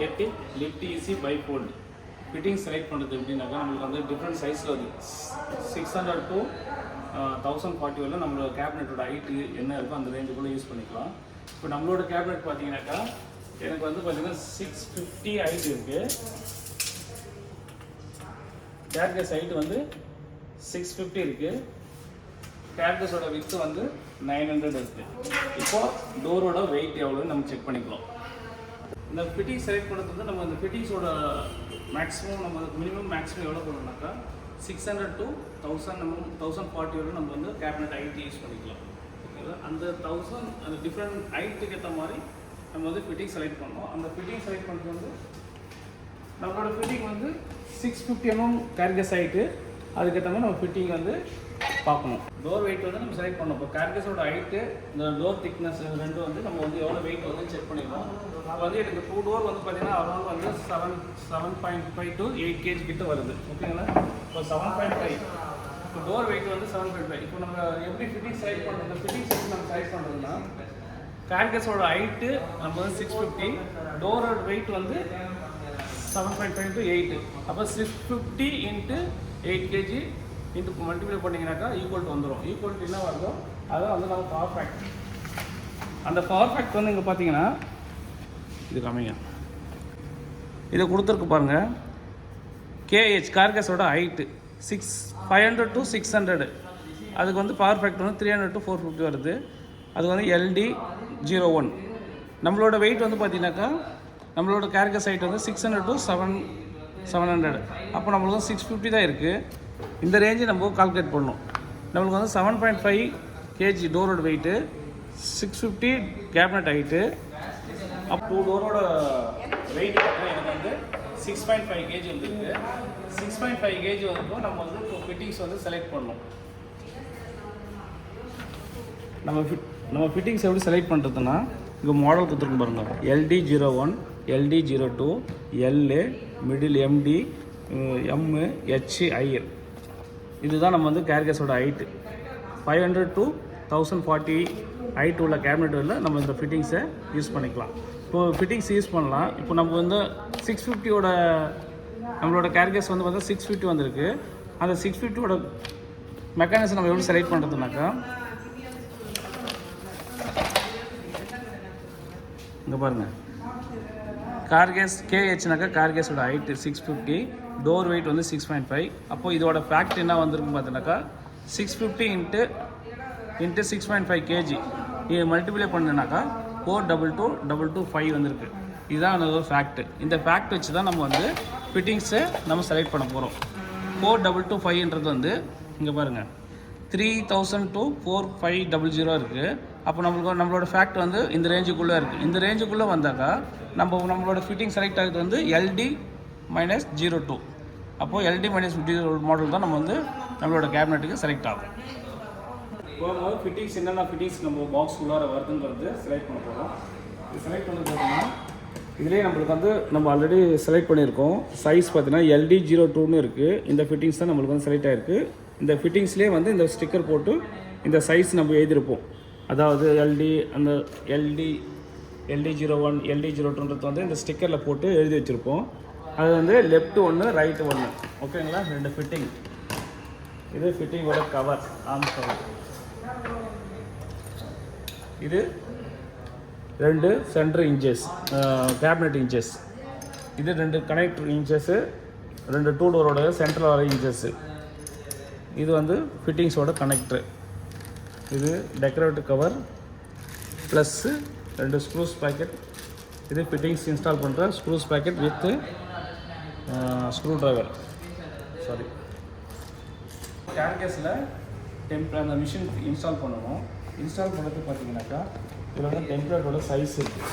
8 lift easy பைஃபோல்டு. Fitting select பண்ணுறது எப்படின்னாக்கா நம்மளுக்கு வந்து டிஃப்ரெண்ட் சைஸில் வருது. 600 to 1040 வரல நம்மளோட கேபினெட்டோட ஹைட்டு என்ன இருக்கோ அந்த ரேஞ்சுக்குள்ளே யூஸ் பண்ணிக்கலாம். இப்போ நம்மளோட கேபினெட் பார்த்தீங்கன்னாக்கா எனக்கு வந்து பார்த்தீங்கன்னா 650 ஹைட் இருக்குது. கேர்கஸ் ஹைட்டு வந்து 650 இருக்குது. கேர்கஸோட வித்து வந்து 900 இருக்குது. இப்போது டோரோட வெயிட் எவ்வளோன்னு நம்ம செக் பண்ணிக்கலாம். இந்த ஃபிட்டிங் செலக்ட் பண்ணுறது வந்து நம்ம இந்த ஃபிட்டிங்ஸோட மேக்ஸிமம் நம்ம மினிமம் மேக்ஸிமம் எவ்வளோ பண்ணணும்னாக்கா 600 to 1040 வரை நம்ம வந்து கேபினெட் ஹைட் யூஸ் பண்ணிக்கலாம். ஓகேங்களா? அந்த 1000 அந்த டிஃப்ரெண்ட் ஹைட்டுக்கு ஏற்ற மாதிரி நம்ம வந்து ஃபிட்டிங் செலக்ட் பண்ணோம். அந்த ஃபிட்டிங் செலக்ட் பண்ணுறது வந்து நம்மளோட ஃபிட்டிங் வந்து 650 mm கேர்கஸ் ஹைட்டு, அதுக்கேற்ற மாதிரி நம்ம ஃபிட்டிங் வந்து பார்க்கணும். டோர் வெயிட் வந்து நம்ம செலக்ட் பண்ணோம். இப்போ கேர்கஸோட ஹைட்டு இந்த டோர் திக்னஸ் ரெண்டும் வந்து நம்ம வந்து எவ்வளோ வெயிட் வந்து செக் பண்ணிக்கலாம். இப்போ வந்து எனக்கு 2 டோர் வந்து பார்த்தீங்கன்னா அரௌண்ட் வந்து 7.5 to 8 kg கிட்ட வருது. ஓகேங்களா? இப்போ 7.5 இப்போ டோர் வெயிட் வந்து 7.5. இப்போ நம்ம எப்படி ஃபிட்டிங் செலக்ட் பண்ணுறது? இந்த ஃபிட்டிங் செலக்ட் நம்ம செலக்ட் பண்ணுறதுன்னா கேர்கஸோட ஹைட்டு நம்ம வந்து 650, டோரோட வெயிட் வந்து 7.5 to 8. அப்போ 650 into 8 kg இன்ட்டு மல்டிப்ளை பண்ணிங்கனாக்கா ஈக்குவல் டு வந்துடும். ஈக்குவல் டு என்ன வருதோ அதான் வந்து நம்ம பவர் ஃபேக்ட். அந்த பவர் ஃபேக்ட் வந்து இங்கே பார்த்தீங்கன்னா இது கம்மிங்க, இதை கொடுத்துருக்கு பாருங்கள். கேஹெச் கார்கஸோட ஹைட்டு 500 to 600, அதுக்கு வந்து பவர் ஃபேக்ட் வந்து 300 to 450 வருது. அது வந்து LD01. நம்மளோட வெயிட் வந்து பார்த்தீங்கன்னாக்கா நம்மளோட கேர்கஸ் ஹைட் வந்து 600 to 700. அப்போ நம்மளுக்கு வந்து 650 தான் இருக்குது. இந்த ரேஞ்சு நம்ம கால்குலேட் பண்ணணும். நம்மளுக்கு வந்து 7.5 kg டோரோட வெயிட்டு, 650 கேபினட் ஹைட்டு. அப்போ 2 டோரோட வெயிட் பார்த்தீங்கன்னா எனக்கு வந்து 6.5 kg வந்துருக்கு. 6.5 kg வரைக்கும் நம்ம வந்து இப்போ ஃபிட்டிங்ஸ் வந்து செலக்ட் பண்ணணும். நம்ம ஃபிட்டிங்ஸ் எப்படி செலக்ட் பண்ணுறதுன்னா இங்கே மாடல் கொடுத்துருக்கு பாருங்கள். LD01, LD02, L, middle MD, M, H, I. இதுதான் நம்ம வந்து கேர்கஸோட ஹைட்டு. 500 to 1040 ஹைட் உள்ள கேபினெட்டில் நம்ம இந்த ஃபிட்டிங்ஸை யூஸ் பண்ணிக்கலாம். இப்போ ஃபிட்டிங்ஸ் யூஸ் பண்ணலாம். இப்போ நம்ம வந்து 650யோட நம்மளோட கேர்கஸ் வந்து பார்த்தா 650 வந்திருக்கு. அந்த 650யோட மெக்கானிசம் நம்ம எப்படி செலக்ட் பண்ணுறதுனாக்கா இங்கே பாருங்கள். கார்கேஸ் கேஹெச்னாக்கா கார்கேஸோட ஹைட்டு 650, டோர் வெயிட் வந்து 6.5. அப்போது இதோட ஃபேக்ட் என்ன வந்திருக்கு பார்த்தீங்கன்னாக்கா 650 இன்ட்டு 6.5 kg இது மல்டிப்ளை பண்ணினாக்கா 42225 வந்திருக்கு. இதுதான் அந்த ஃபேக்ட்டு. இந்த ஃபேக்ட் வச்சு தான் நம்ம வந்து ஃபிட்டிங்ஸை நம்ம செலக்ட் பண்ண போகிறோம். 4225ன்றது வந்து இங்கே பாருங்கள் 3000 to 4500 இருக்குது. அப்போ நம்மளோட ஃபேக்ட் வந்து இந்த ரேஞ்சுக்குள்ளே இருக்குது. இந்த ரேஞ்சுக்குள்ளே வந்தாக்கா நம்மளோட ஃபிட்டிங் செலக்ட் ஆகுது வந்து LD-02. அப்போது LD-02 மாடல் தான் நம்ம வந்து நம்மளோட கேபினெட்டுக்கு செலக்ட் ஆகும். போகும்போது ஃபிட்டிங்ஸ் என்னென்ன ஃபிட்டிங்ஸ் நம்ம பாக்ஸ் உள்ளார வருதுன்றது செலக்ட் பண்ண போகிறோம். இது செலக்ட் பண்ணது பார்த்தீங்கன்னா இதுலேயே நம்மளுக்கு வந்து நம்ம ஆல்ரெடி செலக்ட் பண்ணியிருக்கோம். சைஸ் பார்த்தீங்கன்னா LD-02ன்னு இருக்குது. இந்த ஃபிட்டிங்ஸ் தான் நம்மளுக்கு வந்து செலக்ட் ஆகிருக்கு. இந்த ஃபிட்டிங்ஸ்லேயே வந்து இந்த ஸ்டிக்கர் போட்டு இந்த சைஸ் நம்ம எழுதியிருப்போம். அதாவது அந்த LD-01, LD-02ன்றது வந்து இந்த ஸ்டிக்கரில் போட்டு எழுதி வச்சுருப்போம். அது வந்து லெஃப்ட் ஒன்று, ரைட்டு ஒன்று. ஓகேங்களா? 2 ஃபிட்டிங். இது ஃபிட்டிங்கோட கவர், ஆர்ம் கவர். இது 2 சென்டர் இன்ச்சஸ் கேபினட் இன்ச்சஸ். இது 2 கனெக்டர் இன்ச்சஸ்ஸு, 2 2 டோரோட சென்டரில் வர இன்ச்சஸ்ஸு. இது வந்து ஃபிட்டிங்ஸோட கனெக்டரு. இது decorative cover plus 2 screws packet. இது ஃபிட்டிங்ஸ் இன்ஸ்டால் பண்ணுற screws packet with screwdriver. Sorry, கேர்கஸில் அந்த மிஷின் இன்ஸ்டால் பண்ணணும். இன்ஸ்டால் பண்ணுறது பார்த்தீங்கன்னாக்கா இதில் வந்து டெம்ப்ளேட்டோட சைஸ் இருக்குது.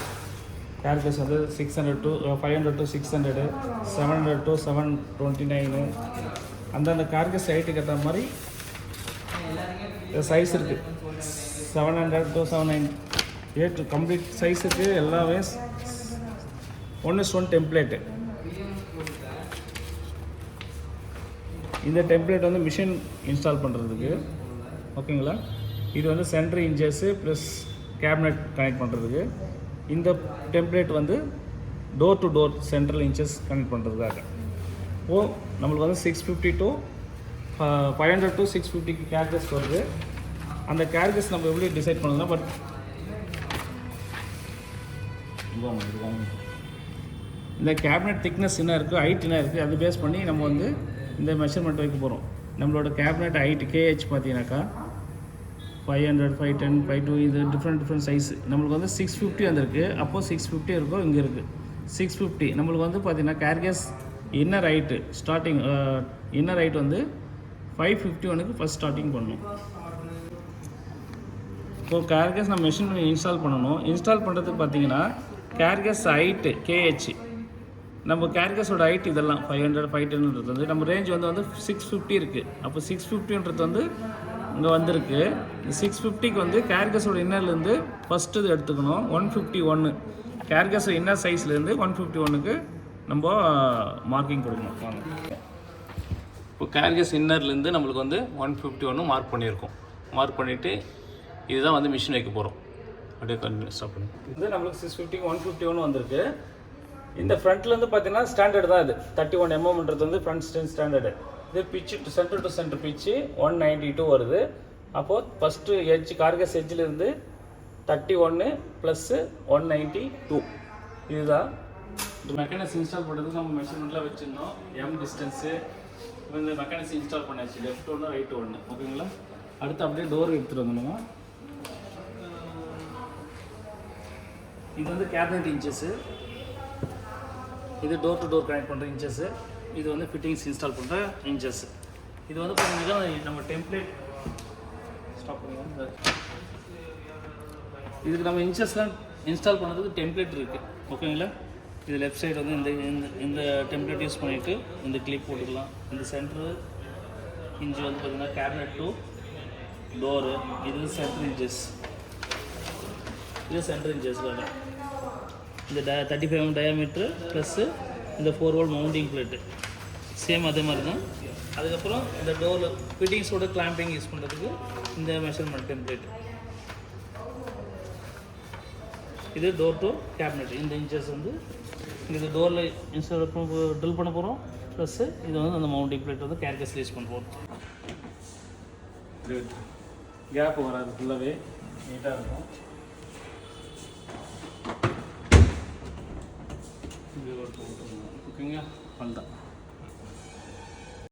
கேர்கஸ் வந்து 500 to 600, 700 to 729. அந்தந்த கார்கஸ் ஹைட்டுக்கு ஏற்ற மாதிரி சைஸ் இருக்குது. 700 to 798 கம்ப்ளீட் சைஸுக்கு எல்லாமே 1:1 டெம்ப்ளேட்டு. இந்த டெம்ப்ளேட் வந்து மிஷின் இன்ஸ்டால் பண்ணுறதுக்கு. ஓகேங்களா? இது வந்து centre inches plus cabinet connect பண்ணுறதுக்கு. இந்த டெம்ப்ளேட் வந்து door to door central inches connect பண்ணுறதுக்காக. ஓ நம்மளுக்கு வந்து 650 to 500 to 650 கேர்கஸ் வருது. அந்த கேர்கஸ் நம்ம எப்படி டிசைட் பண்ணலாம், பட் இந்த கேபினட் திக்னஸ் என்ன இருக்குது, ஹைட் என்ன இருக்குது, அது பேஸ் பண்ணி நம்ம வந்து இந்த மெஷர்மெண்ட் வைக்க போகிறோம். நம்மளோட கேபினட் ஹைட் கேஹெச் பார்த்தீங்கன்னாக்கா 500, 510, 52 இது டிஃப்ரெண்ட் சைஸு. நம்மளுக்கு வந்து 650 வந்திருக்கு. அப்போது 650 இருக்கும், இங்கே இருக்குது 650. நம்மளுக்கு வந்து பார்த்தீங்கன்னா carcass inner height starting inner height வந்து 551க்கு ஃபஸ்ட் ஸ்டார்டிங் பண்ணணும். இப்போது கேர்கஸ் நம்ம மெஷின் பண்ணி இன்ஸ்டால் பண்ணணும். இன்ஸ்டால் பண்ணுறதுக்கு பார்த்தீங்கன்னா கேர்கஸ் ஹைட்டு கேஹெச், நம்ம கேர்கஸோட ஹைட் இதெல்லாம் 500, 510ன்றது வந்து நம்ம ரேஞ்ச் வந்து 650 இருக்குது. அப்போ 650ன்றது வந்து இங்கே வந்திருக்கு. 650க்கு வந்து கேர்கஸோட இன்னர்லேருந்து ஃபஸ்ட்டு இது எடுத்துக்கணும். 151 கேர்கஸ் இன்னர் சைஸ்லேருந்து 151க்கு நம்ம மார்க்கிங் கொடுக்கணும். வாங்க, இப்போ கேர்கஸ் இன்னர்லேருந்து நம்மளுக்கு வந்து 151 மார்க் பண்ணியிருக்கோம். மார்க் பண்ணிவிட்டு இதுதான் வந்து மிஷின் வைக்க போகிறோம். அப்படியே கண்டினியூ ஸ்டாப் பண்ணி இது நம்மளுக்கு 650க்கு 151 வந்திருக்கு. இந்த ஃப்ரண்ட்லேருந்து பார்த்தீங்கன்னா ஸ்டாண்டர்ட் தான் இது 31 mmன்றது வந்து ஃப்ரண்ட் ஸ்டாண்டர்டு. இது பிச்சு சென்டர் டு சென்டர் பிச்சு 192 வருது. அப்போது ஃபஸ்ட்டு எட்ஜ் கார்கஸ் எட்ஜிலேருந்து 31 + 192 இதுதான். இந்த மெக்கானிக்ஸ் இன்ஸ்டால் பண்ணுறதுக்கு நம்ம மெஷர்மெண்ட்லாம் வச்சுருந்தோம். டிஸ்டன்ஸு இந்த மெக்கானிக்ஸ் இன்ஸ்டால் பண்ணாச்சு. லெஃப்ட் 1 ரைட் 1 ஓகேங்களா. அடுத்து அப்படியே டோர் எடுத்துகிட்டு வந்தோம்னா இது வந்து கேபினட் இன்ச்சஸ்ஸு, இது டோர் டு டோர் கனெக்ட் பண்ணுற இன்ச்சஸ்ஸு, இது வந்து ஃபிட்டிங்ஸ் இன்ஸ்டால் பண்ணுற இன்ச்சஸ். இது வந்து பார்த்தீங்கன்னா நம்ம டெம்ப்ளேட் ஸ்டாப் பண்ணுவோம். இதுக்கு நம்ம இன்ச்சஸ்லாம் இன்ஸ்டால் பண்ணுறதுக்கு டெம்ப்ளேட் இருக்குது ஓகேங்களா. இது லெஃப்ட் சைடு வந்து இந்த டெம்ப்ளேட் யூஸ் பண்ணிவிட்டு இந்த கிளிப் போட்டுக்கலாம். இந்த சென்ட்ரு இன்ச்சு வந்து பார்த்திங்கன்னா கேபினட் டு டோரு, இது சென்ட்ரு இன்ச்சஸ், இது சென்ட்ரு இன்ச்சஸ் வேணும். இந்த 35 mm டயாமீட்ரு ப்ளஸ்ஸு இந்த 4 volt மவுண்டிங் பிளேட்டு சேம் அதே மாதிரி தான். அதுக்கப்புறம் இந்த டோரில் ஃபிட்டிங்ஸோட கிளாம்பிங் யூஸ் பண்ணுறதுக்கு இந்த மெஷர்மெண்ட் டெம்ப்ளேட். இது டோர் டு கேபினட். இந்த இன்ச்சஸ் வந்து இது டோரில் இன்ஸ்டால் ட்ரில் பண்ண போகிறோம். ப்ளஸ்ஸு இது வந்து அந்த மவுண்டிங் பிளேட் வந்து கேர்கஸ் ரிலீஸ் பண்ண போகிறோம். கேப் வராது, ஃபுல்லாகவே நீட்டாக இருக்கும். ஓகேங்க, பண்ணலாம்.